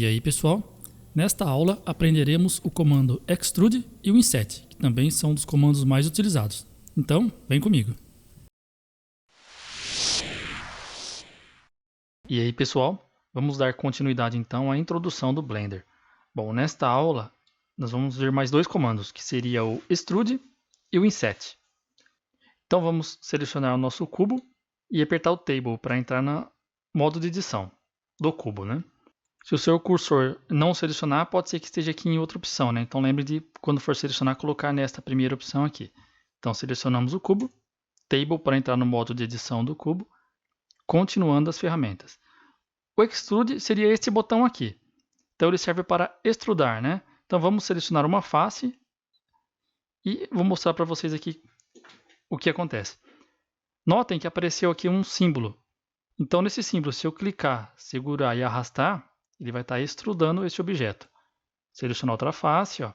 E aí, pessoal? Nesta aula aprenderemos o comando extrude e o inset, que também são dos comandos mais utilizados. Então, vem comigo. E aí, pessoal? Vamos dar continuidade então à introdução do Blender. Bom, nesta aula nós vamos ver mais dois comandos, que seria o extrude e o inset. Então vamos selecionar o nosso cubo e apertar o Table para entrar no modo de edição do cubo, né? Se o seu cursor não selecionar, pode ser que esteja aqui em outra opção, né? Então lembre de, quando for selecionar, colocar nesta primeira opção aqui. Então selecionamos o cubo, Table para entrar no modo de edição do cubo, continuando as ferramentas. O Extrude seria este botão aqui. Então ele serve para extrudar, né? Então vamos selecionar uma face e vou mostrar para vocês aqui o que acontece. Notem que apareceu aqui um símbolo. Então nesse símbolo, se eu clicar, segurar e arrastar, ele vai estar extrudando esse objeto. Selecionar outra face, ó,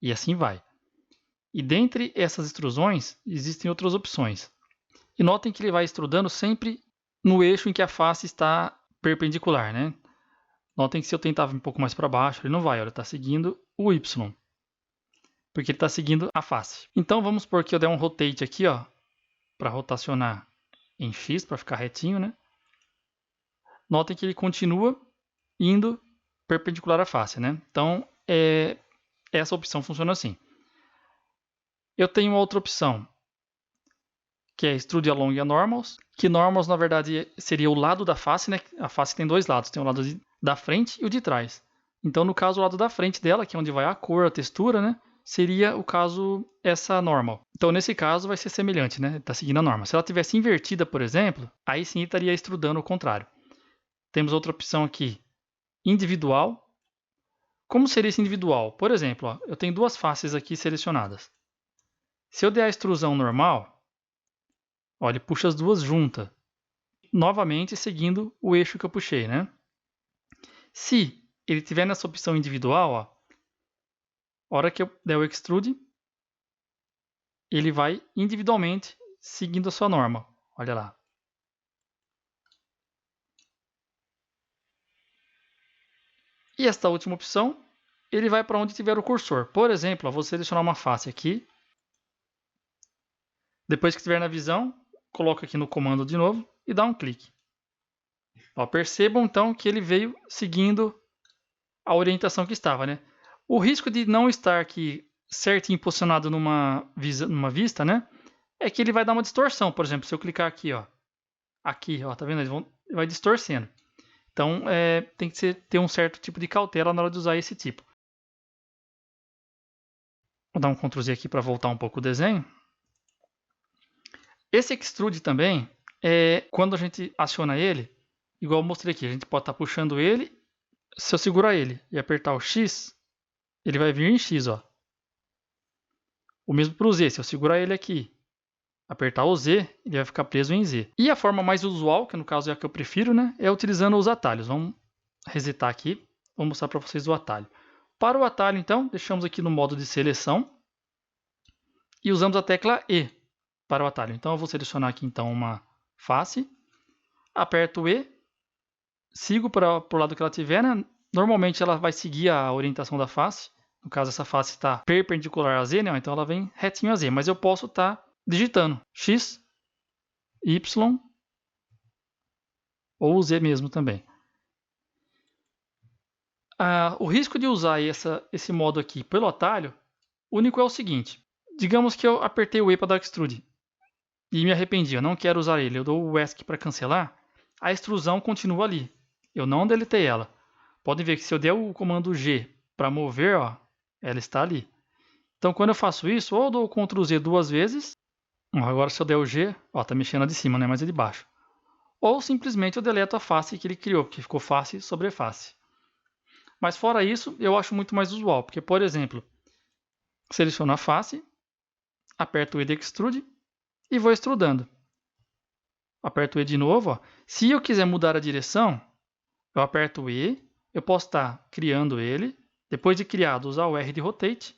e assim vai. E dentre essas extrusões, existem outras opções. E notem que ele vai extrudando sempre no eixo em que a face está perpendicular, né? Notem que se eu tentar vir um pouco mais para baixo, ele não vai, ele está seguindo o Y. Porque ele está seguindo a face. Então vamos supor que eu der um rotate aqui, ó, para rotacionar em X, para ficar retinho, né? Notem que ele continua indo perpendicular à face, né? Então, essa opção funciona assim. Eu tenho outra opção, que é Extrude Along a Normals, que Normals, na verdade, seria o lado da face, né? A face tem dois lados, tem o lado da frente e o de trás. Então, no caso, o lado da frente dela, que é onde vai a cor, a textura, né? Seria, o caso, essa Normal. Então, nesse caso, vai ser semelhante, né? Está seguindo a norma. Se ela tivesse invertida, por exemplo, aí sim estaria extrudando o contrário. Temos outra opção aqui, individual. Como seria esse individual? Por exemplo, ó, eu tenho duas faces aqui selecionadas. Se eu der a extrusão normal, ó, ele puxa as duas juntas, novamente seguindo o eixo que eu puxei, né? Se ele estiver nessa opção individual, ó, a hora que eu der o extrude, ele vai individualmente seguindo a sua norma. Olha lá. E esta última opção, ele vai para onde tiver o cursor. Por exemplo, eu vou selecionar uma face aqui. Depois que estiver na visão, coloca aqui no comando de novo e dá um clique. Ó, percebam então que ele veio seguindo a orientação que estava, né? O risco de não estar aqui certinho posicionado numa vista, né? É que ele vai dar uma distorção. Por exemplo, se eu clicar aqui, ó, tá vendo? Ele vai distorcendo. Então, tem que ter um certo tipo de cautela na hora de usar esse tipo. Vou dar um Ctrl Z aqui para voltar um pouco o desenho. Esse extrude também, quando a gente aciona ele, igual eu mostrei aqui, a gente pode estar puxando ele. Se eu segurar ele e apertar o X, ele vai vir em X, ó. O mesmo para o Z, se eu segurar ele aqui, apertar o Z, ele vai ficar preso em Z. E a forma mais usual, que no caso é a que eu prefiro, né, é utilizando os atalhos. Vamos resetar aqui, vou mostrar para vocês o atalho. Para o atalho, então, deixamos aqui no modo de seleção e usamos a tecla E para o atalho. Então eu vou selecionar aqui então uma face, aperto o E, sigo para o lado que ela tiver, né? Normalmente ela vai seguir a orientação da face. No caso, essa face está perpendicular a Z, né? Então ela vem retinho a Z. Mas eu posso estar digitando X, Y ou Z mesmo também. O risco de usar esse modo aqui pelo atalho, único é o seguinte. Digamos que eu apertei o E para dar extrude e me arrependi, eu não quero usar ele. Eu dou o ESC para cancelar, a extrusão continua ali. Eu não deletei ela. Podem ver que se eu der o comando G para mover, ó, ela está ali. Então, quando eu faço isso, ou eu dou o Ctrl Z duas vezes. Agora, se eu der o G, ó, tá mexendo a de cima, né, mas a de baixo. Ou simplesmente eu deleto a face que ele criou, porque ficou face sobre face. Mas fora isso, eu acho muito mais usual, porque, por exemplo, seleciono a face, aperto o E de Extrude e vou extrudando. Aperto o E de novo. Ó. Se eu quiser mudar a direção, eu aperto o E, eu posso estar criando ele, depois de criado, usar o R de Rotate,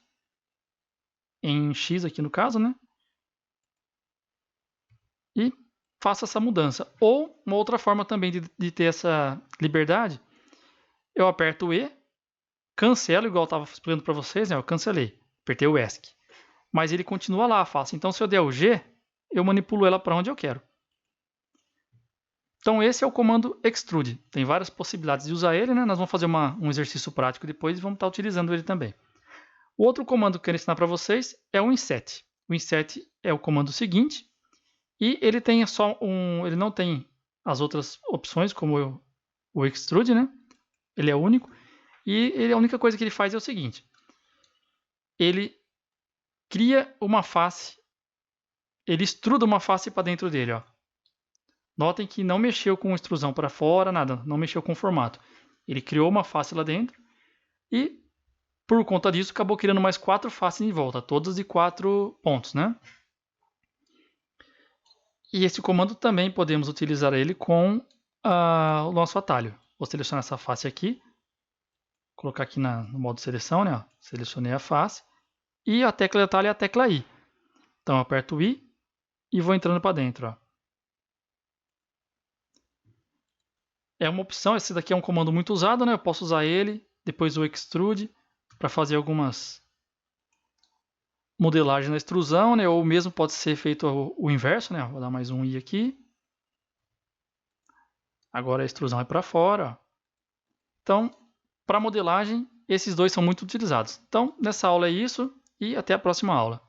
em X aqui no caso, né? E faço essa mudança. Ou uma outra forma também de ter essa liberdade eu aperto o E, cancelo, igual eu estava explicando para vocês, né? Eu cancelei, apertei o ESC. Mas ele continua lá a face. Então, se eu der o G, eu manipulo ela para onde eu quero. Então, esse é o comando extrude. Tem várias possibilidades de usar ele, né? Nós vamos fazer um exercício prático depois e vamos estar utilizando ele também. O outro comando que eu quero ensinar para vocês é o inset. O inset é o comando seguinte e ele tem ele não tem as outras opções como o extrude, né? Ele é único e a única coisa que ele faz é o seguinte: ele cria uma face, ele extruda uma face para dentro dele, ó. Notem que não mexeu com extrusão para fora, nada, não mexeu com o formato. Ele criou uma face lá dentro e, por conta disso, acabou criando mais 4 faces em volta, todas de 4 pontos, né? E esse comando também podemos utilizar ele com o nosso atalho. Vou selecionar essa face aqui, colocar aqui no modo seleção, né? Selecionei a face e a tecla de atalho é a tecla I. Então eu aperto o I e vou entrando para dentro, ó. É uma opção, esse daqui é um comando muito usado, né? Eu posso usar ele, depois o extrude, para fazer algumas modelagens na extrusão, né? Ou mesmo pode ser feito o inverso, né? Vou dar mais um I aqui. Agora a extrusão é para fora, ó. Então, para modelagem, esses dois são muito utilizados. Então, nessa aula é isso e até a próxima aula.